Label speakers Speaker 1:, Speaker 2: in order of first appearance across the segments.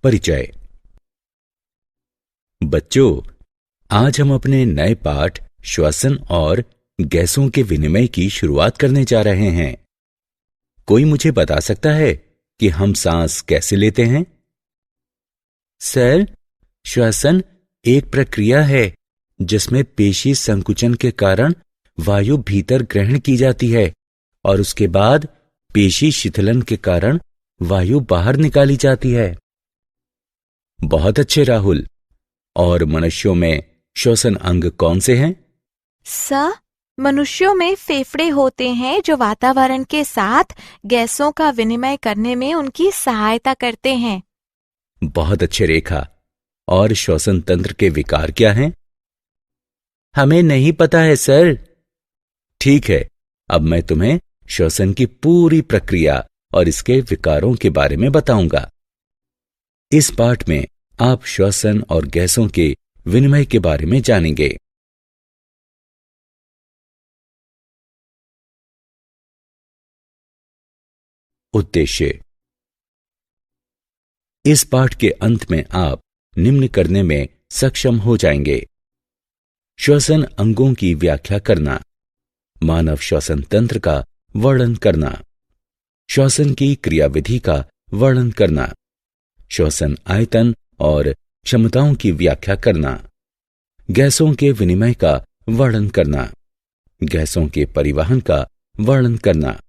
Speaker 1: परिचय। बच्चों, आज हम अपने नए पाठ श्वसन और गैसों के विनिमय की शुरुआत करने जा रहे हैं। कोई मुझे बता सकता है कि हम सांस कैसे लेते हैं?
Speaker 2: सर, श्वसन एक प्रक्रिया है जिसमें पेशी संकुचन के कारण वायु भीतर ग्रहण की जाती है और उसके बाद पेशी शिथिलन के कारण वायु बाहर निकाली जाती है।
Speaker 1: बहुत अच्छे राहुल। और मनुष्यों में श्वसन अंग कौन से हैं?
Speaker 3: सर, मनुष्यों में फेफड़े होते हैं जो वातावरण के साथ गैसों का विनिमय करने में उनकी सहायता करते हैं।
Speaker 1: बहुत अच्छे रेखा। और श्वसन तंत्र के विकार क्या हैं?
Speaker 2: हमें नहीं पता है सर।
Speaker 1: ठीक है, अब मैं तुम्हें श्वसन की पूरी प्रक्रिया और इसके विकारों के बारे में बताऊंगा। इस पाठ में आप श्वसन और गैसों के विनिमय के बारे में जानेंगे। उद्देश्य। इस पाठ के अंत में आप निम्न करने में सक्षम हो जाएंगे: श्वसन अंगों की व्याख्या करना, मानव श्वसन तंत्र का वर्णन करना, श्वसन की क्रियाविधि का वर्णन करना, श्वसन आयतन और क्षमताओं की व्याख्या करना, गैसों के विनिमय का वर्णन करना, गैसों के परिवहन का वर्णन करना,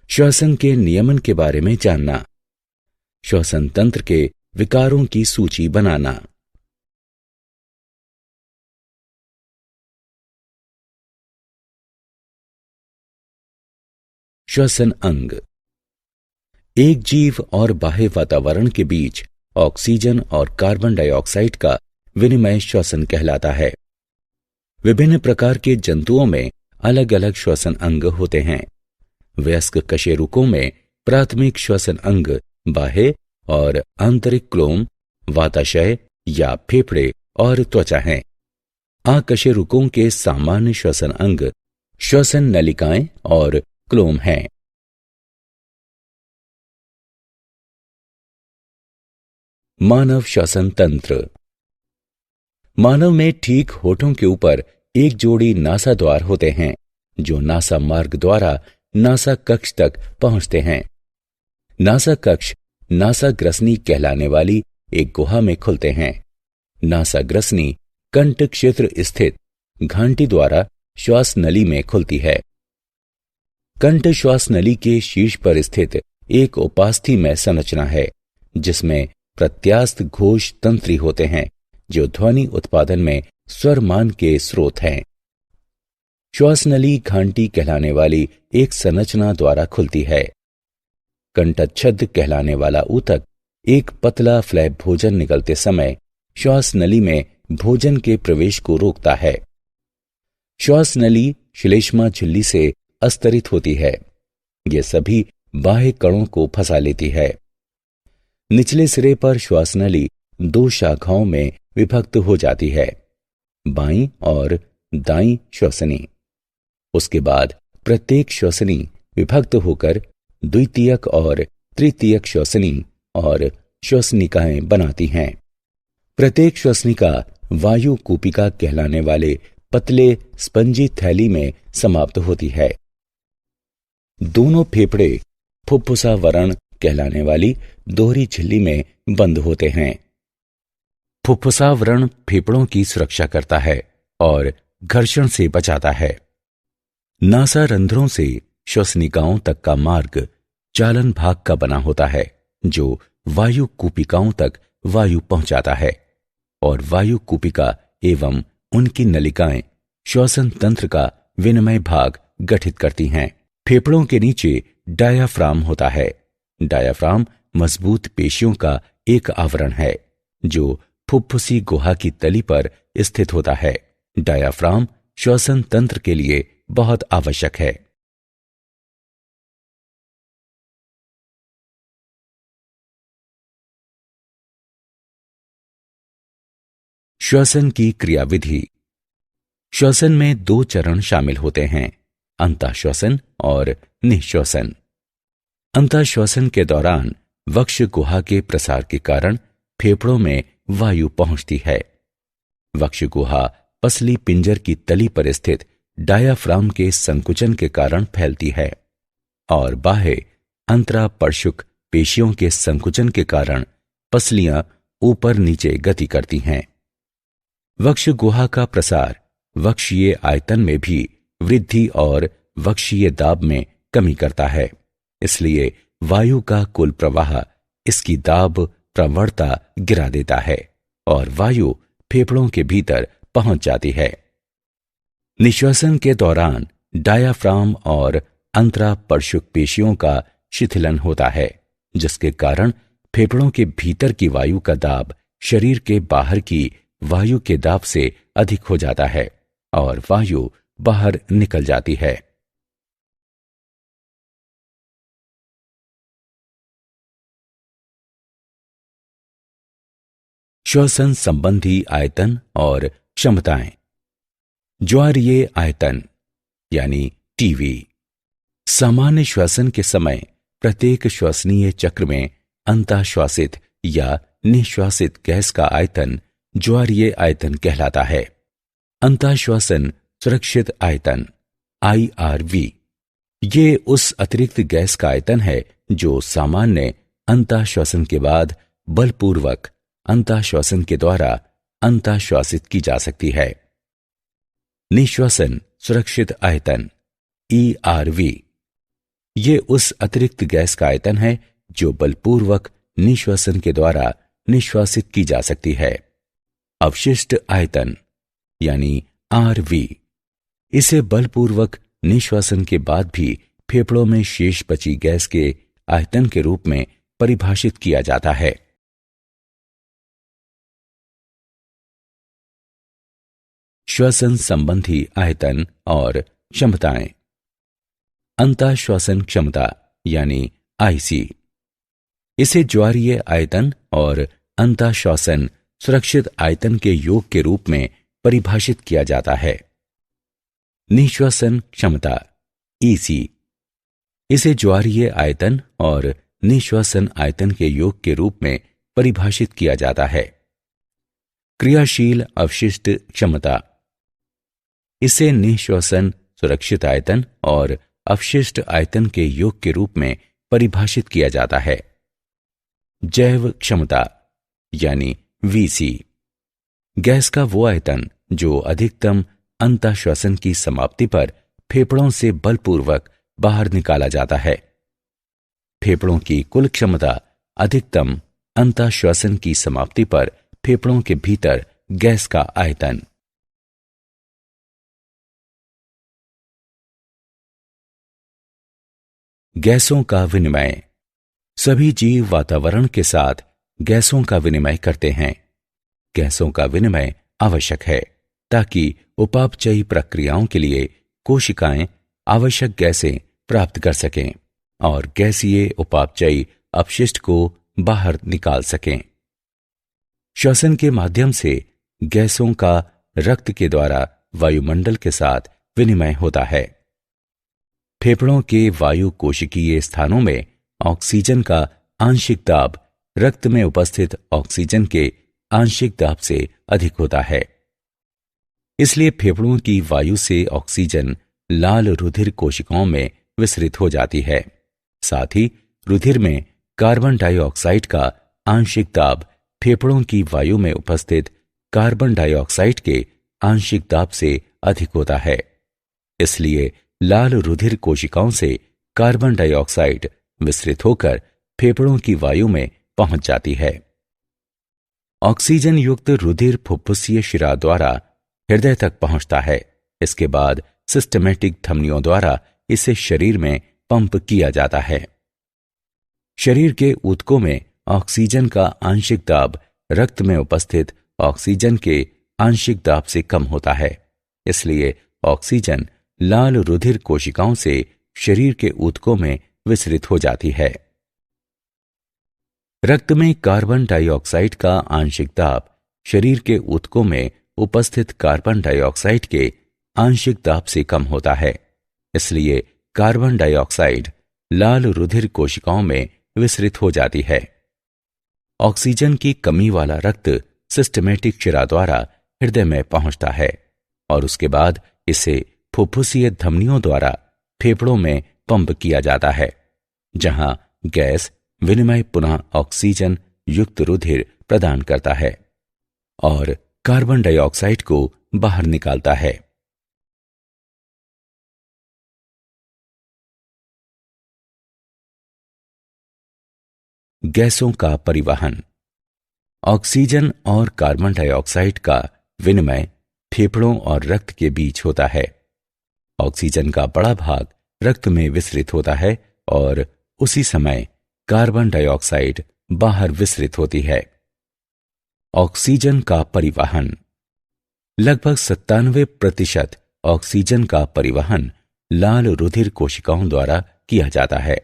Speaker 1: श्वसन के नियमन के बारे में जानना, श्वसन तंत्र के विकारों की सूची बनाना। श्वसन अंग। एक जीव और बाह्य वातावरण के बीच ऑक्सीजन और कार्बन डाइऑक्साइड का विनिमय श्वसन कहलाता है। विभिन्न प्रकार के जंतुओं में अलग अलग श्वसन अंग होते हैं। वयस्क कशेरुकों में प्राथमिक श्वसन अंग बाह्य और आंतरिक क्लोम, वाताशय या फेफड़े और त्वचा हैं। अकशेरुकों के सामान्य श्वसन अंग श्वसन नलिकाएं और क्लोम हैं। मानव श्वसन तंत्र। मानव में ठीक होठों के ऊपर एक जोड़ी नासा द्वार होते हैं जो नासा मार्ग द्वारा नासा कक्ष तक पहुंचते हैं। नासा कक्ष नासा ग्रसनी कहलाने वाली एक गुहा में खुलते हैं। नासा ग्रसनी कंठ क्षेत्र स्थित घंटी द्वारा श्वास नली में खुलती है। कंठ श्वास नली के शीर्ष पर स्थित एक उपास्थि संरचना है जिसमें प्रत्यास्थ घोष तंत्री होते हैं जो ध्वनि उत्पादन में स्वर मान के स्रोत हैं। श्वास नली घंटी कहलाने वाली एक संरचना द्वारा खुलती है। कंठच्छद कहलाने वाला ऊतक एक पतला फ्लैप भोजन निकलते समय श्वास नली में भोजन के प्रवेश को रोकता है। श्वास नली श्लेष्मा झिल्ली से अस्तरित होती है। ये सभी बाह्य कणों को फंसा लेती है। निचले सिरे पर श्वास नली दो शाखाओं में विभक्त हो जाती है, बाईं और दाईं श्वसनी। उसके बाद प्रत्येक श्वसनी विभक्त होकर द्वितीयक और तृतीयक श्वसनी और श्वसनिकाएं बनाती हैं। प्रत्येक श्वसनिका वायु कूपिका कहलाने वाले पतले स्पंजी थैली में समाप्त होती है। दोनों फेफड़े फुफ्फुसावरण कहलाने वाली दोहरी झिल्ली में बंद होते हैं। फुफ्फुसावरण फेफड़ों की सुरक्षा करता है और घर्षण से बचाता है। नासा रंध्रों से श्वसनिकाओं तक का मार्ग चालन भाग का बना होता है जो वायु कूपिकाओं तक वायु पहुंचाता है और वायु कूपिका एवं उनकी नलिकाएं श्वसन तंत्र का विनिमय भाग गठित करती हैं। फेफड़ों के नीचे डायाफ्राम होता है। डायाफ्राम मजबूत पेशियों का एक आवरण है जो फुफ्फुसी गुहा की तली पर स्थित होता है। डायाफ्राम श्वसन तंत्र के लिए बहुत आवश्यक है। श्वसन की क्रियाविधि। श्वसन में दो चरण शामिल होते हैं, अंतःश्वसन और निःश्वसन। अंतःश्वसन के दौरान वक्ष गुहा के प्रसार के कारण फेफड़ों में वायु पहुंचती है। वक्ष गुहा पसली पिंजर की तली पर स्थित डायाफ्राम के संकुचन के कारण फैलती है और बाह्य अंतरापर्शुक पेशियों के संकुचन के कारण पसलियां ऊपर नीचे गति करती हैं। वक्ष गुहा का प्रसार वक्षीय आयतन में भी वृद्धि और वक्षीय दाब में कमी करता है। इसलिए वायु का कुल प्रवाह इसकी दाब प्रवणता गिरा देता है और वायु फेफड़ों के भीतर पहुंच जाती है। निश्वासन के दौरान डायाफ्राम और अंतरापर्शुक पेशियों का शिथिलन होता है, जिसके कारण फेफड़ों के भीतर की वायु का दाब शरीर के बाहर की वायु के दाब से अधिक हो जाता है और वायु बाहर निकल जाती है। श्वसन संबंधी आयतन और क्षमताएं। ज्वारीय आयतन यानी टीवी। सामान्य श्वसन के समय प्रत्येक श्वसनीय चक्र में अंतःश्वासित या निश्वासित गैस का आयतन ज्वारीय आयतन कहलाता है। अंतःश्वासन सुरक्षित आयतन IRV ये उस अतिरिक्त गैस का आयतन है जो सामान्य अंतःश्वासन के बाद बलपूर्वक अंतःश्वासन के द्वारा अंतःश्वासित की जा सकती है। निश्वासन सुरक्षित आयतन ERV ये उस अतिरिक्त गैस का आयतन है जो बलपूर्वक निश्वासन के द्वारा निश्वासित की जा सकती है। अवशिष्ट आयतन यानी RV इसे बलपूर्वक निश्वासन के बाद भी फेफड़ों में शेष बची गैस के आयतन के रूप में परिभाषित किया जाता है। श्वसन संबंधी आयतन और क्षमताएं। अंतःश्वासन क्षमता यानी IC इसे ज्वारीय आयतन और अंतःश्वासन सुरक्षित आयतन के योग के रूप में परिभाषित किया जाता है। निश्वासन क्षमता EC इसे ज्वारीय आयतन और निश्वासन आयतन के योग के रूप में परिभाषित किया जाता है। क्रियाशील अवशिष्ट क्षमता इसे निश्वासन सुरक्षित आयतन और अवशिष्ट आयतन के योग के रूप में परिभाषित किया जाता है। जैव क्षमता यानी VC गैस का वो आयतन जो अधिकतम अंतःश्वासन की समाप्ति पर फेफड़ों से बलपूर्वक बाहर निकाला जाता है। फेफड़ों की कुल क्षमता अधिकतम अंतःश्वासन की समाप्ति पर फेफड़ों के भीतर गैस का आयतन। गैसों का विनिमय। सभी जीव वातावरण के साथ गैसों का विनिमय करते हैं। गैसों का विनिमय आवश्यक है ताकि उपापचयी प्रक्रियाओं के लिए कोशिकाएं आवश्यक गैसें प्राप्त कर सकें और गैसीय उपापचयी अपशिष्ट को बाहर निकाल सकें। श्वसन के माध्यम से गैसों का रक्त के द्वारा वायुमंडल के साथ विनिमय होता है। फेफड़ों के वायु कोशिकीय स्थानों में ऑक्सीजन का आंशिक दाब रक्त में उपस्थित ऑक्सीजन के आंशिक दाब से अधिक होता है। इसलिए फेफड़ों की वायु से ऑक्सीजन लाल रुधिर कोशिकाओं में विसरित हो जाती है। साथ ही रुधिर में कार्बन डाइऑक्साइड का आंशिक दाब फेफड़ों की वायु में उपस्थित कार्बन डाइऑक्साइड के आंशिक दाब से अधिक होता है। इसलिए लाल रुधिर कोशिकाओं से कार्बन डाइऑक्साइड विसरित होकर फेफड़ों की वायु में पहुंच जाती है। ऑक्सीजन युक्त रुधिर फुफ्फुसीय शिरा द्वारा हृदय तक पहुंचता है। इसके बाद सिस्टमैटिक धमनियों द्वारा इसे शरीर में पंप किया जाता है। शरीर के ऊतकों में ऑक्सीजन का आंशिक दाब रक्त में उपस्थित ऑक्सीजन के आंशिक दाब से कम होता है। इसलिए ऑक्सीजन लाल रुधिर कोशिकाओं से शरीर के ऊतकों में विसरित हो जाती है। रक्त में कार्बन डाइऑक्साइड का आंशिक दाब शरीर के ऊतकों में उपस्थित कार्बन डाइऑक्साइड के आंशिक दाब से कम होता है। इसलिए कार्बन डाइऑक्साइड लाल रुधिर कोशिकाओं में विसरित हो जाती है। ऑक्सीजन की कमी वाला रक्त सिस्टमैटिक शिरा द्वारा हृदय में पहुंचता है और उसके बाद इसे फुफ्फुसीय धमनियों द्वारा फेफड़ों में पंप किया जाता है, जहां गैस विनिमय पुनः ऑक्सीजन युक्त रुधिर प्रदान करता है और कार्बन डाइऑक्साइड को बाहर निकालता है। गैसों का परिवहन। ऑक्सीजन और कार्बन डाइऑक्साइड का विनिमय फेफड़ों और रक्त के बीच होता है। ऑक्सीजन का बड़ा भाग रक्त में विसरित होता है और उसी समय कार्बन डाइऑक्साइड बाहर विसरित होती है। ऑक्सीजन का परिवहन। लगभग 97% ऑक्सीजन का परिवहन लाल रुधिर कोशिकाओं द्वारा किया जाता है।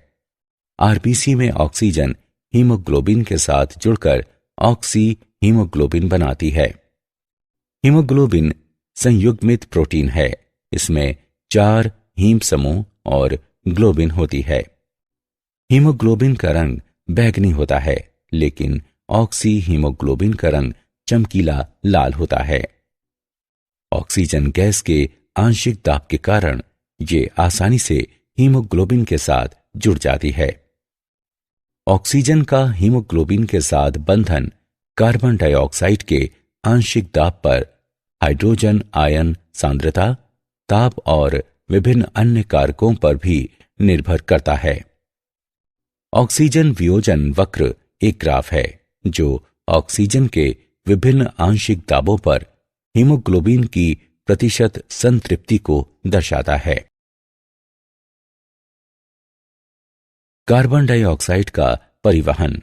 Speaker 1: आरबीसी में ऑक्सीजन हीमोग्लोबिन के साथ जुड़कर ऑक्सी हीमोग्लोबिन बनाती है। हीमोग्लोबिन संयुग्मित प्रोटीन है। इसमें 4 हीम समूह और ग्लोबिन होती है। हीमोग्लोबिन का रंग बैंगनी होता है, लेकिन ऑक्सी हीमोग्लोबिन का रंग चमकीला लाल होता है। ऑक्सीजन गैस के आंशिक दाब के कारण ये आसानी से हीमोग्लोबिन के साथ जुड़ जाती है। ऑक्सीजन का हीमोग्लोबिन के साथ बंधन कार्बन डाइऑक्साइड के आंशिक दाब पर हाइड्रोजन आयन सांद्रता, ताप और विभिन्न अन्य कारकों पर भी निर्भर करता है। ऑक्सीजन वियोजन वक्र एक ग्राफ है जो ऑक्सीजन के विभिन्न आंशिक दाबों पर हीमोग्लोबिन की प्रतिशत संतृप्ति को दर्शाता है। कार्बन डाइऑक्साइड का परिवहन।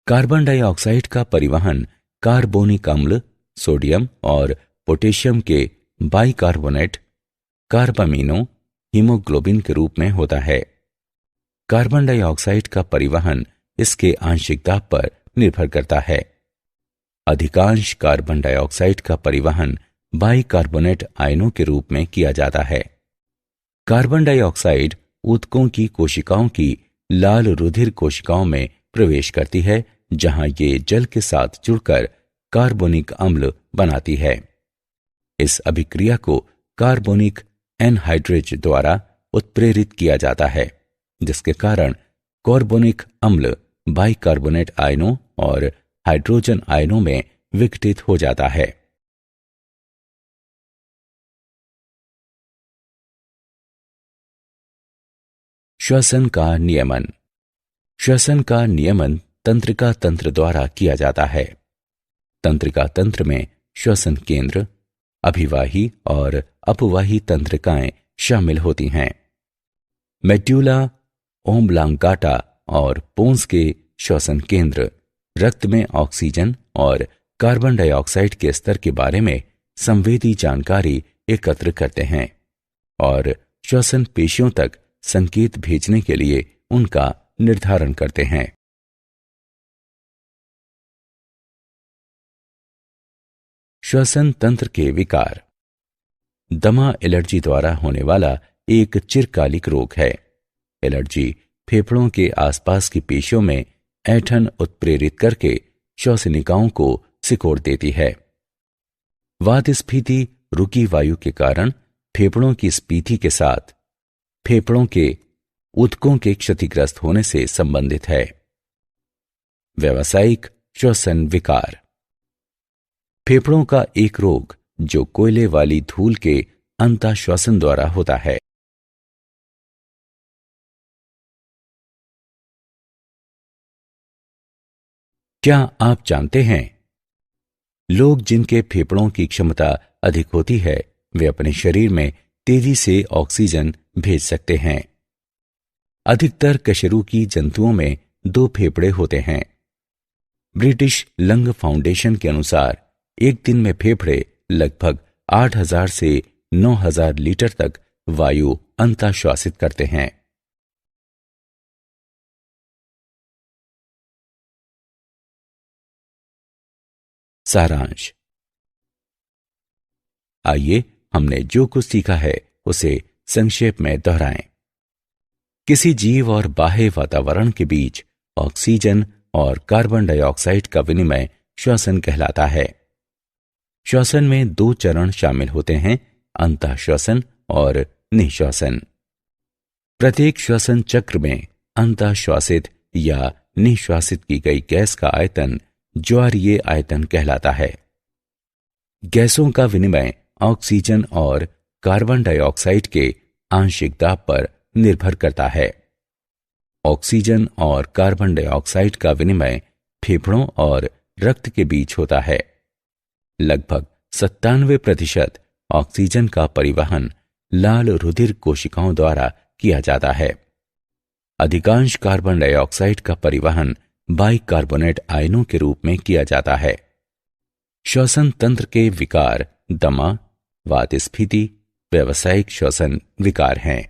Speaker 1: कार्बन डाइऑक्साइड का परिवहन कार्बोनिक अम्ल, सोडियम और पोटेशियम के बाइकार्बोनेट, कार्बामीनो, हीमोग्लोबिन के रूप में होता है। कार्बन डाइऑक्साइड का परिवहन इसके आंशिक दाब पर निर्भर करता है। अधिकांश कार्बन डाइऑक्साइड का परिवहन बाइकार्बोनेट आयनों के रूप में किया जाता है। कार्बन डाइऑक्साइड ऊतकों की कोशिकाओं की लाल रुधिर कोशिकाओं में प्रवेश करती है, जहां ये जल के साथ जुड़कर कार्बोनिक अम्ल बनाती है। इस अभिक्रिया को कार्बोनिक एनहाइड्रेज द्वारा उत्प्रेरित किया जाता है, जिसके कारण कार्बोनिक अम्ल बाइकार्बोनेट आयनों और हाइड्रोजन आयनों में विघटित हो जाता है। श्वसन का नियमन। श्वसन का नियमन तंत्रिका तंत्र द्वारा किया जाता है। तंत्रिका तंत्र में श्वसन केंद्र, अभिवाही और अपवाही तंत्रिकाएं शामिल होती हैं। मेड्यूला ओब्लांगाटा और पोन्स के श्वसन केंद्र रक्त में ऑक्सीजन और कार्बन डाइऑक्साइड के स्तर के बारे में संवेदी जानकारी एकत्र करते हैं और श्वसन पेशियों तक संकेत भेजने के लिए उनका निर्धारण करते हैं। श्वसन तंत्र के विकार। दमा एलर्जी द्वारा होने वाला एक चिरकालिक रोग है। एलर्जी फेफड़ों के आसपास की पेशियों में ऐंठन उत्प्रेरित करके श्वसनिकाओं को सिकोड़ देती है। वातस्फीति रुकी वायु के कारण फेफड़ों की स्फीति के साथ फेफड़ों के ऊतकों के क्षतिग्रस्त होने से संबंधित है। व्यावसायिक श्वसन विकार। फेफड़ों का एक रोग जो कोयले वाली धूल के अंतःश्वसन द्वारा होता है। क्या आप जानते हैं, लोग जिनके फेफड़ों की क्षमता अधिक होती है वे अपने शरीर में तेजी से ऑक्सीजन भेज सकते हैं। अधिकतर कशेरुकी जंतुओं में 2 फेफड़े होते हैं। ब्रिटिश लंग फाउंडेशन के अनुसार एक दिन में फेफड़े लगभग 8000 से 9000 लीटर तक वायु अंतःश्वासित करते हैं। सारांश। आइए हमने जो कुछ सीखा है उसे संक्षेप में दोहराएं। किसी जीव और बाह्य वातावरण के बीच ऑक्सीजन और कार्बन डाइऑक्साइड का विनिमय श्वसन कहलाता है। श्वसन में 2 चरण शामिल होते हैं, अंतःश्वसन और निःश्वसन। प्रत्येक श्वसन चक्र में अंतःश्वासित या निःश्वासित की गई गैस का आयतन ज्वारीय आयतन कहलाता है। गैसों का विनिमय ऑक्सीजन और कार्बन डाइऑक्साइड के आंशिक दाब पर निर्भर करता है। ऑक्सीजन और कार्बन डाइऑक्साइड का विनिमय फेफड़ों और रक्त के बीच होता है। लगभग 97% ऑक्सीजन का परिवहन लाल रुधिर कोशिकाओं द्वारा किया जाता है। अधिकांश कार्बन डाइऑक्साइड का परिवहन बाइकार्बोनेट आयनों के रूप में किया जाता है। श्वसन तंत्र के विकार दमा, वातस्फीति, व्यावसायिक श्वसन विकार हैं।